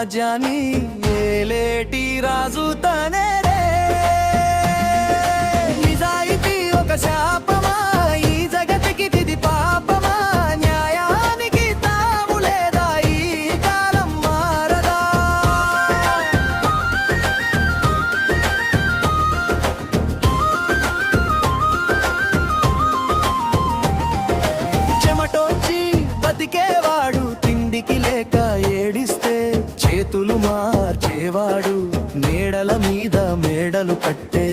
రాజ్యాన్ని ఏలేటి రాజు తనే రే. నిజాయితీ ఒక శాపమా ఈ జగతికి ఇది పాపమా, న్యాయానికి తాము లేదా ఈ కాలం మారదా. చెమటోచి బతికేవాడు తిండికి లేక ఏడిస్తే చేతులు మార్చేవాడు మేడల మీద మేడలు కట్టే.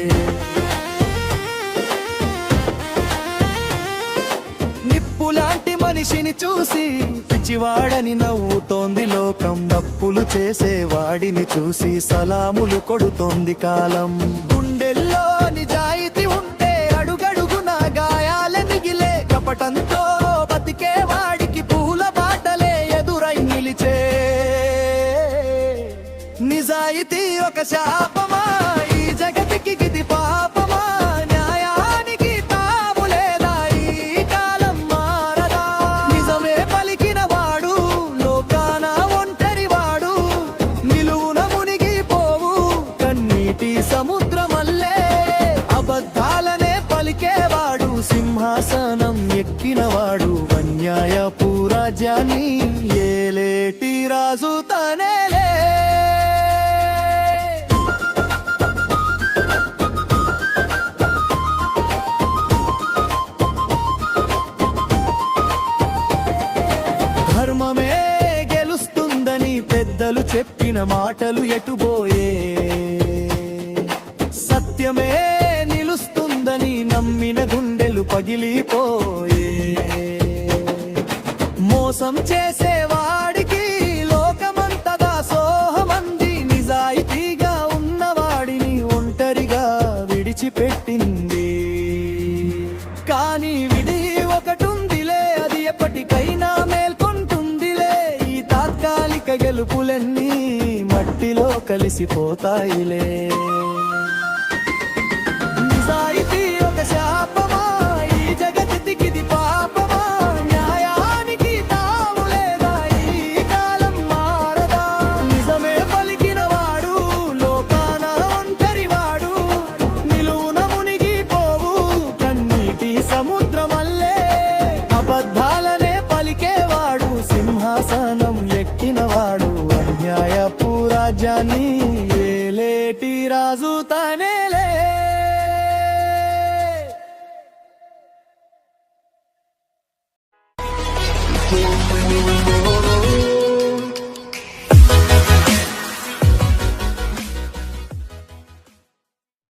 నిప్పులాంటి మనిషిని చూసి పిచ్చివాడని నవ్వుతోంది లోకం, తప్పులు చేసేవాడిని చూసి సలాములు కొడుతోంది కాలం. గుండెల్లో నిజాయితీ ఉంటే అడుగడుగున గాయాల మిగిలే, కపటంతో బతికేవాడికి పూల బాటలే ఎదురై నిలిచే. నిజాయితీ ఒక శాపమా ఈ జగతికి ఇది పాపమా, న్యాయానికి తాము లేదా ఈ కాలం మారదా. నిజమే పలికిన వాడు లోకాన ఒంటరి వాడు, నిలువున మునిగిపోవు కన్నీటి సముద్రమల్లే. అబద్ధాలనే పలికేవాడు సింహాసనం ఎక్కినవాడు, అన్యాయపు రాజ్యాన్ని ఏలేటి రాజు తనేలే. ధర్మమే గెలుస్తుందని పెద్దలు చెప్పిన మాటలు ఎటుబోయే, సత్యమే నిలుస్తుందని నమ్మిన గుండెలు పగిలిపోయే. మోసం చేసేవాడికి లోకమంతగా సోహమంది, నిజాయితీగా ఉన్నవాడిని ఒంటరిగా విడిచిపెట్టింది. కానీ విధి ఒకటుందిలే, అది ఎప్పటికైనా మేల్కొంటుందిలే. ఈ తాత్కాలిక గెలుపులన్నీ మట్టిలో కలిసిపోతాయిలే. నిజాయితీ ఒక శాపమా ఈ జగతికి ఇది పాపమా, న్యాయానికి తాము లేదా ఈ కాలం మారదా. నిజమే పలికిన వాడు లోకాన ఒంటరి వాడు, నిలువున మునిగిపోవు కన్నీటి సముద్రమల్లే. అబద్ధాలనే పలికేవాడు సింహాసనం ఎక్కినవాడు, అన్యాయపు రాజ్యాన్ని ఏలేటి రాజు తనేలే.